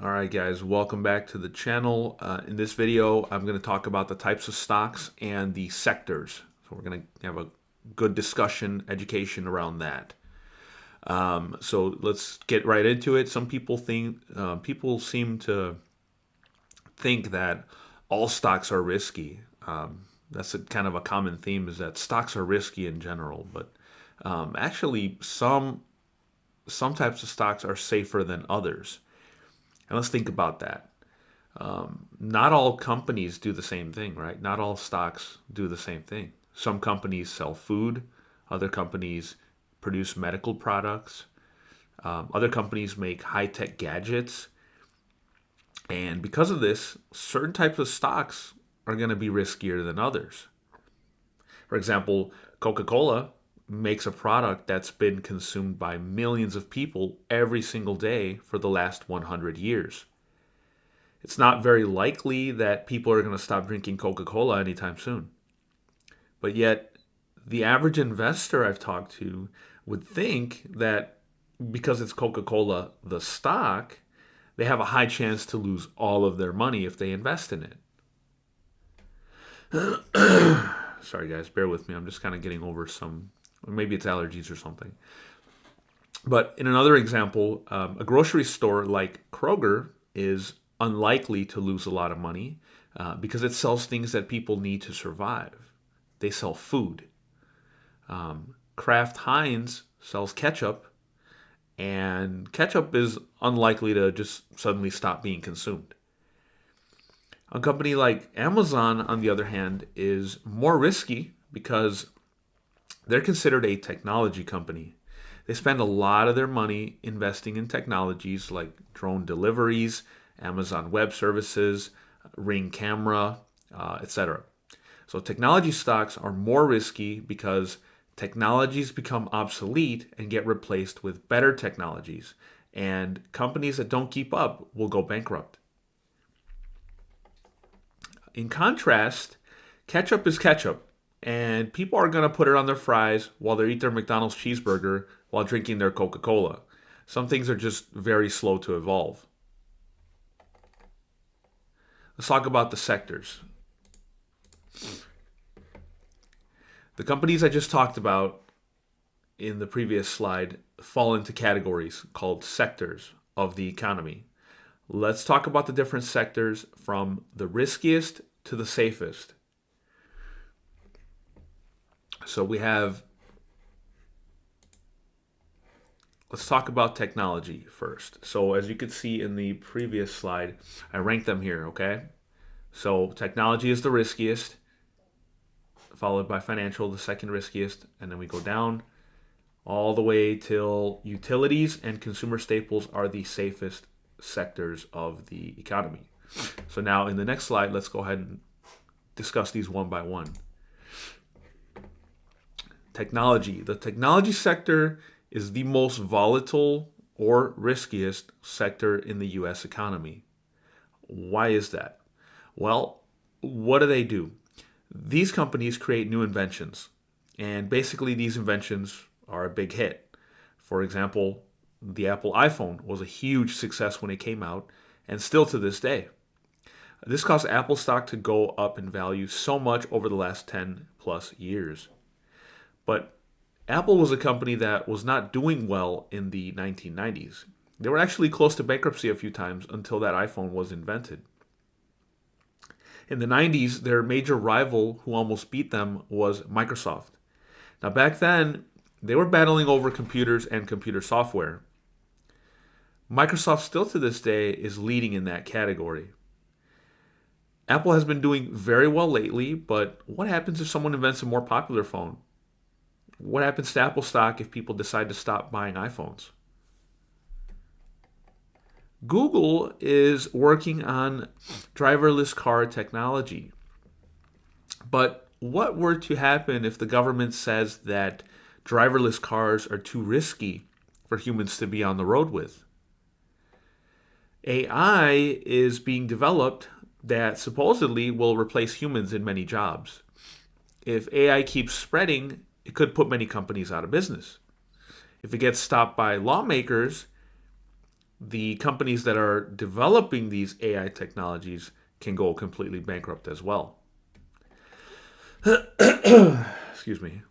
All right, guys, welcome back to the channel. In this video, I'm going to talk about the types of stocks and the sectors. So we're going to have a good discussion, education around that. So let's get right into it. Some people seem to think that all stocks are risky. That's kind of a common theme, is that stocks are risky in general, but actually some types of stocks are safer than others. And let's think about that. Not all companies do the same thing, right? Not all stocks do the same thing. Some companies sell food, other companies produce medical products, other companies make high tech gadgets. And because of this, certain types of stocks are going to be riskier than others. For example, Coca Cola makes a product that's been consumed by millions of people every single day for the last 100 years. It's not very likely that people are going to stop drinking Coca Cola anytime soon. But yet, the average investor I've talked to would think that because it's Coca Cola, the stock, they have a high chance to lose all of their money if they invest in it. Sorry, guys, bear with me. I'm just kind of getting over maybe it's allergies or something. But in another example, a grocery store like Kroger is unlikely to lose a lot of money because it sells things that people need to survive. They sell food. Kraft Heinz sells ketchup, and ketchup is unlikely to just suddenly stop being consumed. A company like Amazon, on the other hand, is more risky because they're considered a technology company. They spend a lot of their money investing in technologies like drone deliveries, Amazon Web Services, Ring camera, etc. So technology stocks are more risky because technologies become obsolete and get replaced with better technologies, and companies that don't keep up will go bankrupt. In contrast, ketchup is ketchup, and people are going to put it on their fries while they eat their McDonald's cheeseburger while drinking their Coca Cola. Some things are just very slow to evolve. Let's talk about the sectors. The companies I just talked about in the previous slide fall into categories called sectors of the economy. Let's talk about the different sectors from the riskiest to the safest. So let's talk about technology first. So as you could see in the previous slide, I ranked them here, okay? So technology is the riskiest, followed by financial, the second riskiest, and then we go down all the way till utilities and consumer staples are the safest sectors of the economy. So now in the next slide, let's go ahead and discuss these one by one. Technology. The technology sector is the most volatile or riskiest sector in the US economy. Why is that? Well, what do? These companies create new inventions, and basically these inventions are a big hit. For example, the Apple iPhone was a huge success when it came out, and still to this day. This caused Apple stock to go up in value so much over the last 10 plus years. But Apple was a company that was not doing well in the 1990s. They were actually close to bankruptcy a few times until that iPhone was invented. In the 90s, their major rival who almost beat them was Microsoft. Now, back then, they were battling over computers and computer software. Microsoft, still to this day, is leading in that category. Apple has been doing very well lately, but what happens if someone invents a more popular phone? What happens to Apple stock if people decide to stop buying iPhones? Google is working on driverless car technology. But what were to happen if the government says that driverless cars are too risky for humans to be on the road with? AI is being developed that supposedly will replace humans in many jobs. If AI keeps spreading, it could put many companies out of business. If it gets stopped by lawmakers, the companies that are developing these AI technologies can go completely bankrupt as well. Excuse me.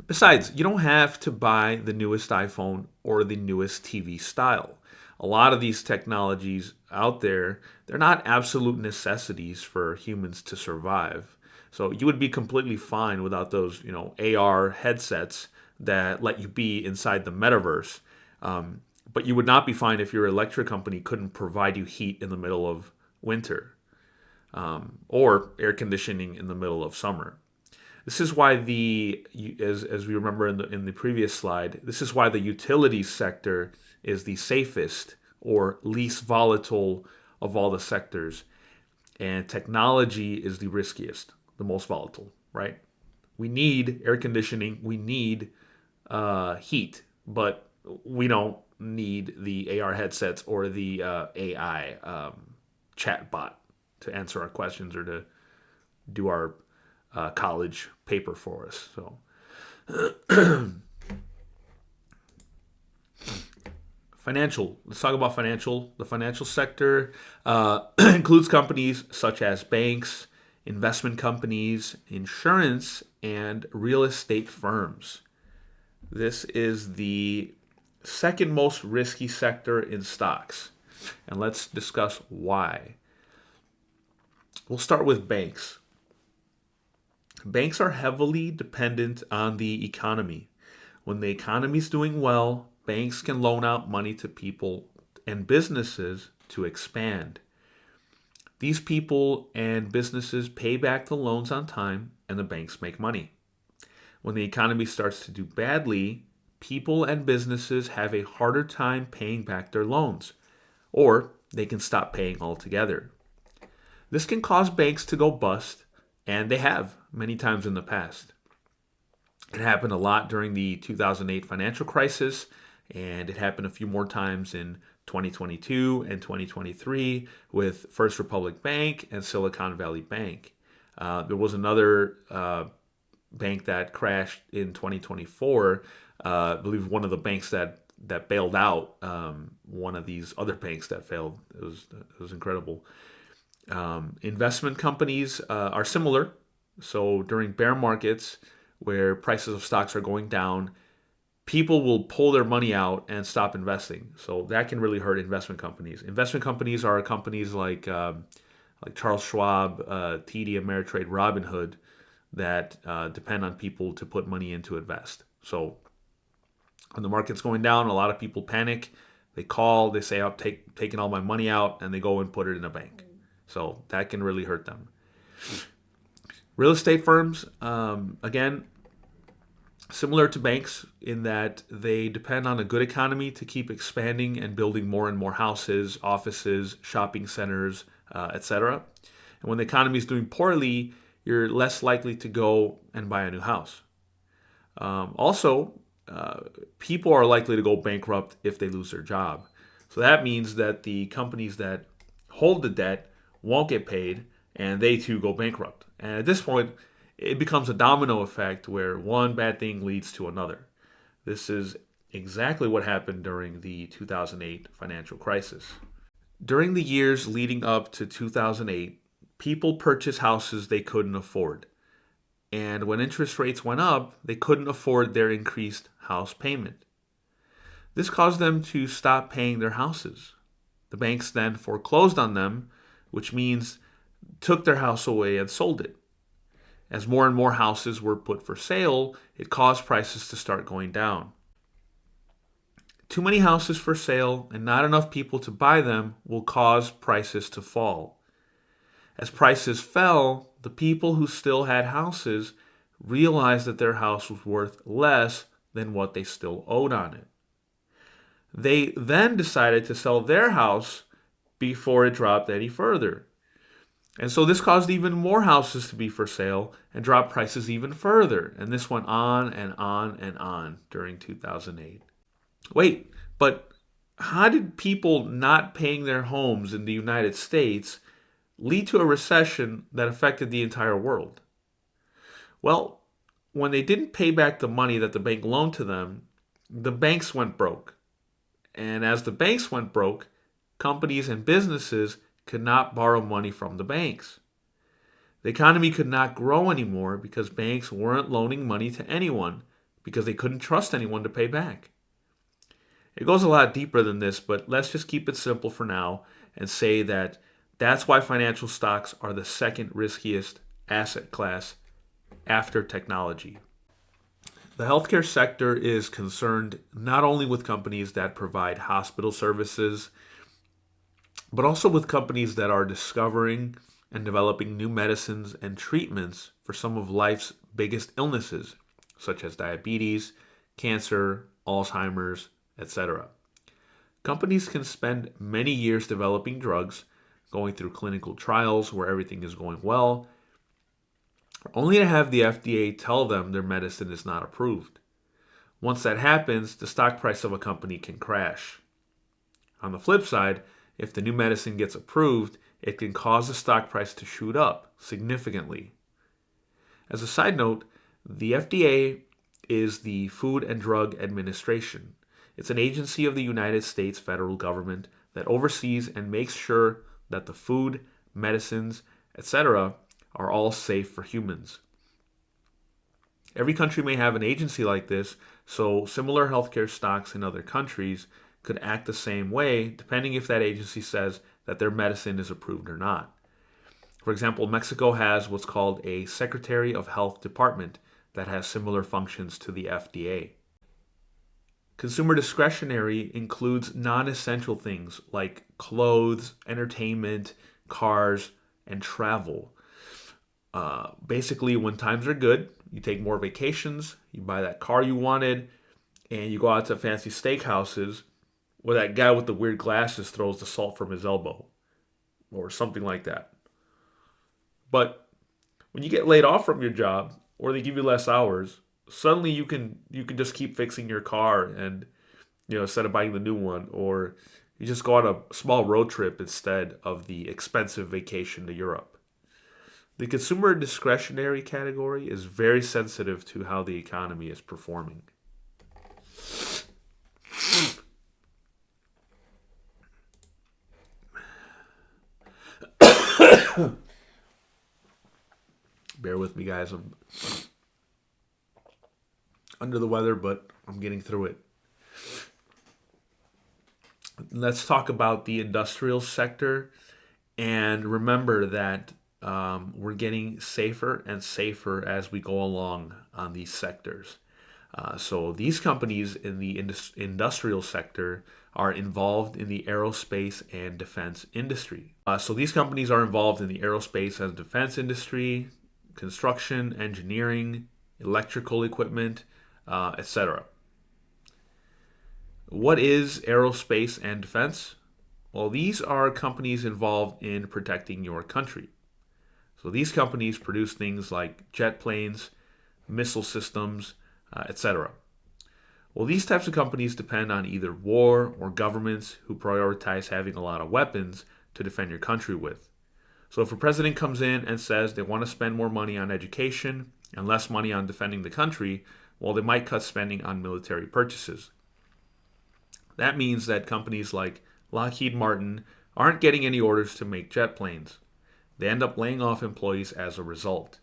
Besides, you don't have to buy the newest iPhone or the newest TV style. A lot of these technologies out there, they're not absolute necessities for humans to survive. So you would be completely fine without those, AR headsets that let you be inside the metaverse. But you would not be fine if your electric company couldn't provide you heat in the middle of winter, or air conditioning in the middle of summer. This is why as we remember in the previous slide, this is why the utilities sector is the safest or least volatile of all the sectors, and technology is the riskiest, the most volatile. Right? We need air conditioning, we need heat, but we don't need the AR headsets or the AI chat bot to answer our questions or to do our college paper for us. So, financial. Let's talk about financial. The financial sector includes companies such as banks, investment companies, insurance, and real estate firms. This is the second most risky sector in stocks. And let's discuss why. We'll start with banks. Banks are heavily dependent on the economy. When the economy is doing well, banks can loan out money to people and businesses to expand. These people and businesses pay back the loans on time, and the banks make money. When the economy starts to do badly, people and businesses have a harder time paying back their loans, or they can stop paying altogether. This can cause banks to go bust, and they have many times in the past. It happened a lot during the 2008 financial crisis, and it happened a few more times in 2022 and 2023 with First Republic Bank and Silicon Valley Bank. There was another bank that crashed in 2024. I believe one of the banks that bailed out one of these other banks that failed. It was incredible. Investment companies are similar. So during bear markets where prices of stocks are going down, people will pull their money out and stop investing. So that can really hurt investment companies. Investment companies are companies like Charles Schwab, TD Ameritrade, Robinhood that depend on people to put money in to invest. So when the market's going down, a lot of people panic. They call, they say, I'm taking all my money out, and they go and put it in a bank. So that can really hurt them. Real estate firms, again, similar to banks in that they depend on a good economy to keep expanding and building more and more houses, offices, shopping centers, etc. And when the economy is doing poorly, you're less likely to go and buy a new house. Also, people are likely to go bankrupt if they lose their job. So that means that the companies that hold the debt won't get paid, and they too go bankrupt. And at this point, it becomes a domino effect where one bad thing leads to another. This is exactly what happened during the 2008 financial crisis. During the years leading up to 2008, people purchased houses they couldn't afford. And when interest rates went up, they couldn't afford their increased house payment. This caused them to stop paying their houses. The banks then foreclosed on them, which means took their house away and sold it. As more and more houses were put for sale, it caused prices to start going down. Too many houses for sale and not enough people to buy them will cause prices to fall. As prices fell, the people who still had houses realized that their house was worth less than what they still owed on it. They then decided to sell their house before it dropped any further. And so this caused even more houses to be for sale and drop prices even further. And this went on and on and on during 2008. Wait, but how did people not paying their homes in the United States lead to a recession that affected the entire world? Well, when they didn't pay back the money that the bank loaned to them, the banks went broke. And as the banks went broke, companies and businesses could not borrow money from the banks. The economy could not grow anymore because banks weren't loaning money to anyone because they couldn't trust anyone to pay back. It goes a lot deeper than this, but let's just keep it simple for now and say that that's why financial stocks are the second riskiest asset class after technology. The healthcare sector is concerned not only with companies that provide hospital services, but also with companies that are discovering and developing new medicines and treatments for some of life's biggest illnesses, such as diabetes, cancer, Alzheimer's, etc. Companies can spend many years developing drugs, going through clinical trials where everything is going well, only to have the FDA tell them their medicine is not approved. Once that happens, the stock price of a company can crash. On the flip side, if the new medicine gets approved, it can cause the stock price to shoot up significantly. As a side note, the FDA is the Food and Drug Administration. It's an agency of the United States federal government that oversees and makes sure that the food, medicines, etc. are all safe for humans. Every country may have an agency like this, so similar healthcare stocks in other countries could act the same way depending if that agency says that their medicine is approved or not. For example, Mexico has what's called a Secretary of Health Department that has similar functions to the FDA. Consumer discretionary includes non-essential things like clothes, entertainment, cars, and travel. Basically, when times are good, you take more vacations, you buy that car you wanted, and you go out to fancy steakhouses where that guy with the weird glasses throws the salt from his elbow or something like that. But when you get laid off from your job or they give you less hours, suddenly you can just keep fixing your car and instead of buying the new one, or you just go on a small road trip instead of the expensive vacation to Europe. The consumer discretionary category is very sensitive to how the economy is performing. Bear with me, guys. I'm under the weather, but I'm getting through it. Let's talk about the industrial sector, and remember that we're getting safer and safer as we go along on these sectors. So these companies in the industrial sector are involved in the aerospace and defense industry. So these companies are involved in the aerospace and defense industry, construction, engineering, electrical equipment, etc. What is aerospace and defense? Well, these are companies involved in protecting your country. So these companies produce things like jet planes, missile systems, etc. Well, these types of companies depend on either war or governments who prioritize having a lot of weapons to defend your country with. So if a president comes in and says they want to spend more money on education and less money on defending the country, well, they might cut spending on military purchases. That means that companies like Lockheed Martin aren't getting any orders to make jet planes. They end up laying off employees as a result.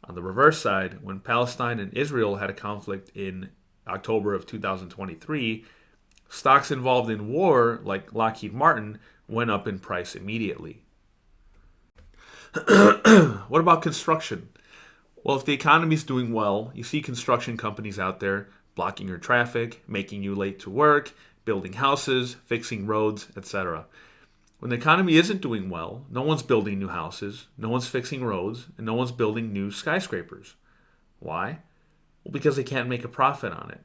On the reverse side, when Palestine and Israel had a conflict in October of 2023, stocks involved in war, like Lockheed Martin, went up in price immediately. What about construction? Well, if the economy is doing well, you see construction companies out there blocking your traffic, making you late to work, building houses, fixing roads, etc. When the economy isn't doing well, no one's building new houses, no one's fixing roads, and no one's building new skyscrapers. Why? Well, because they can't make a profit on it.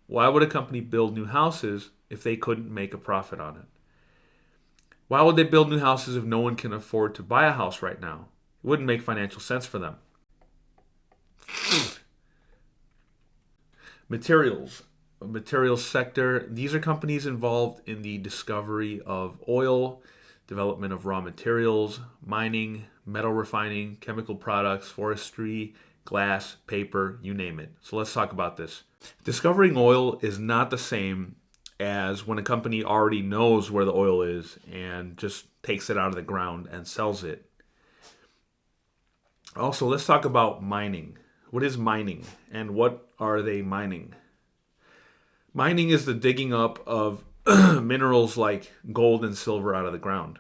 Why would a company build new houses if they couldn't make a profit on it? Why would they build new houses if no one can afford to buy a house right now? It wouldn't make financial sense for them. Materials. A materials sector. These are companies involved in the discovery of oil, development of raw materials, mining, metal refining, chemical products, forestry, glass, paper, you name it. So let's talk about this. Discovering oil is not the same as when a company already knows where the oil is and just takes it out of the ground and sells it. Also, let's talk about mining. What is mining and what are they mining? Mining is the digging up of minerals like gold and silver out of the ground.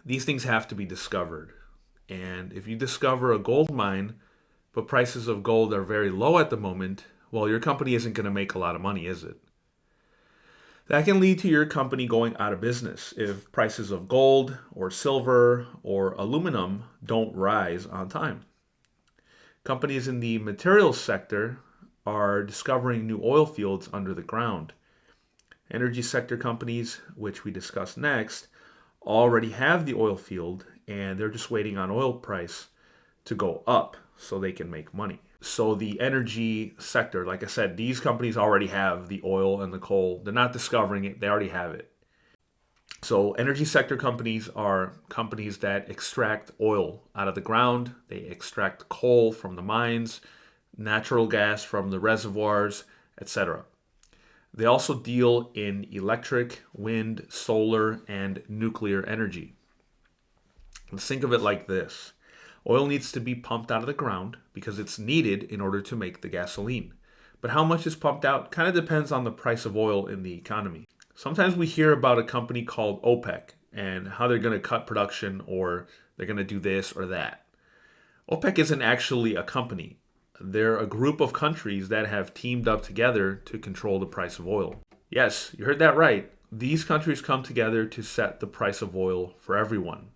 These things have to be discovered. And if you discover a gold mine, but prices of gold are very low at the moment, well, your company isn't going to make a lot of money, is it? That can lead to your company going out of business if prices of gold or silver or aluminum don't rise on time. Companies in the materials sector are discovering new oil fields under the ground. Energy sector companies, which we discuss next, already have the oil field and they're just waiting on oil price to go up so they can make money. So the energy sector, like I said, these companies already have the oil and the coal. They're not discovering it, they already have it. So energy sector companies are companies that extract oil out of the ground. They extract coal from the mines, natural gas from the reservoirs, etc. They also deal in electric, wind, solar, and nuclear energy. Let's think of it like this. Oil needs to be pumped out of the ground because it's needed in order to make the gasoline. But how much is pumped out kind of depends on the price of oil in the economy. Sometimes we hear about a company called OPEC and how they're going to cut production or they're going to do this or that. OPEC isn't actually a company. They're a group of countries that have teamed up together to control the price of oil. Yes, you heard that right. These countries come together to set the price of oil for everyone.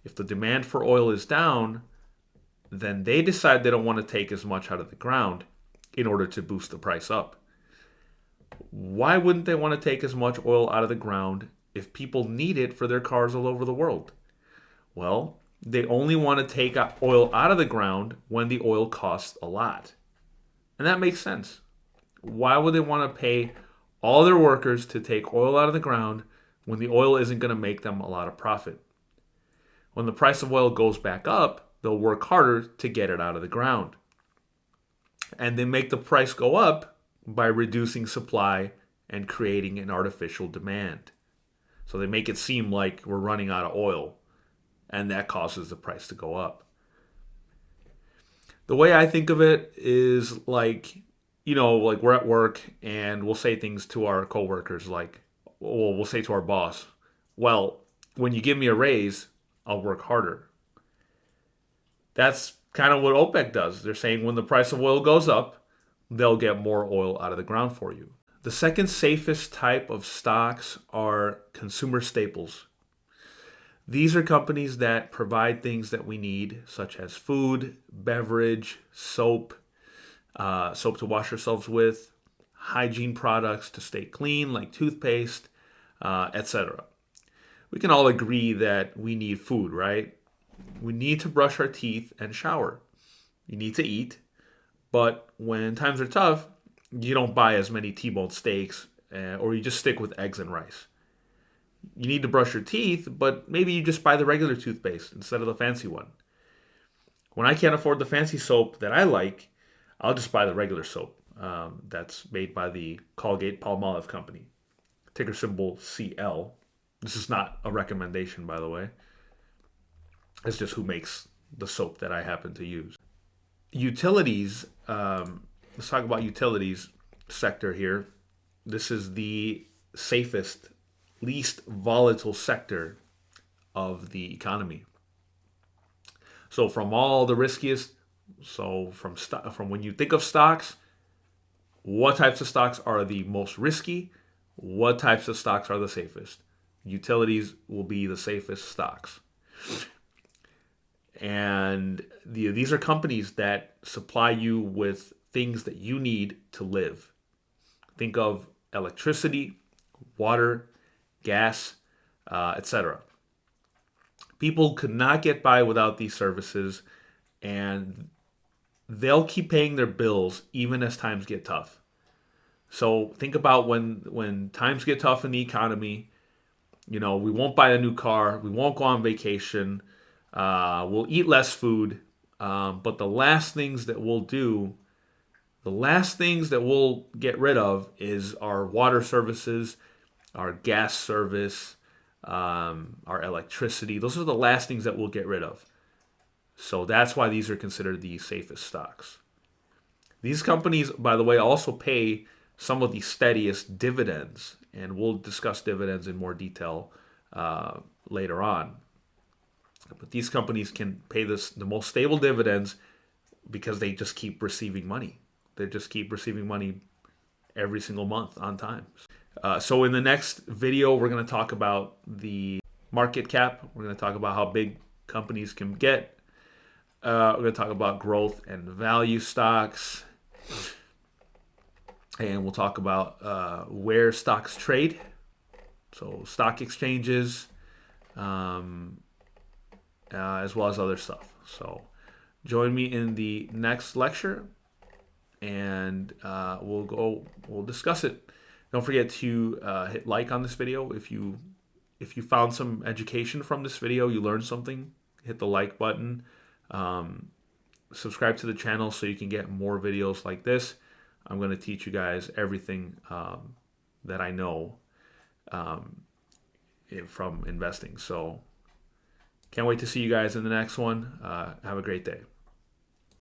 If the demand for oil is down, then they decide they don't want to take as much out of the ground in order to boost the price up. Why wouldn't they want to take as much oil out of the ground if people need it for their cars all over the world? Well, they only want to take oil out of the ground when the oil costs a lot. And that makes sense. Why would they want to pay all their workers to take oil out of the ground when the oil isn't going to make them a lot of profit? When the price of oil goes back up, they'll work harder to get it out of the ground. And they make the price go up by reducing supply and creating an artificial demand. So they make it seem like we're running out of oil, and that causes the price to go up. The way I think of it is like we're at work and we'll say things to our coworkers like, well, we'll say to our boss, well, when you give me a raise, I'll work harder. That's kind of what OPEC does. They're saying when the price of oil goes up, they'll get more oil out of the ground for you. The second safest type of stocks are consumer staples. These are companies that provide things that we need, such as food, beverage, soap to wash ourselves with, hygiene products to stay clean, like toothpaste, etc. We can all agree that we need food, right? We need to brush our teeth and shower. You need to eat. But when times are tough, you don't buy as many T-bone steaks or you just stick with eggs and rice. You need to brush your teeth, but maybe you just buy the regular toothpaste instead of the fancy one. When I can't afford the fancy soap that I like, I'll just buy the regular soap that's made by the Colgate-Palmolive company. Ticker symbol CL. This is not a recommendation, by the way. It's just who makes the soap that I happen to use. Utilities. Let's talk about utilities sector here. This is the safest, least volatile sector of the economy. So from all the riskiest, from when you think of stocks, what types of stocks are the most risky? What types of stocks are the safest? Utilities will be the safest stocks. And these are companies that supply you with things that you need to live. Think of electricity, water, gas, etc. People could not get by without these services, and they'll keep paying their bills even as times get tough. So think about when times get tough in the economy. We won't buy a new car, we won't go on vacation, we'll eat less food, but the last things that we'll do, The last things that we'll get rid of is our water services, our gas service, our electricity. Those are the last things that we'll get rid of. So that's why these are considered the safest stocks. These companies, by the way, also pay some of the steadiest dividends, and we'll discuss dividends in more detail later on. But these companies can pay the most stable dividends because they just keep receiving money. They just keep receiving money every single month on time. So in the next video, we're going to talk about the market cap. We're going to talk about how big companies can get. We're going to talk about growth and value stocks. And we'll talk about where stocks trade. So stock exchanges, as well as other stuff. So join me in the next lecture, and we'll discuss it. Don't forget to hit like on this video. If you found some education from this video, you learned something, hit the like button. Subscribe to the channel so you can get more videos like this. I'm going to teach you guys everything that I know from investing. So can't wait to see you guys in the next one. Have a great day.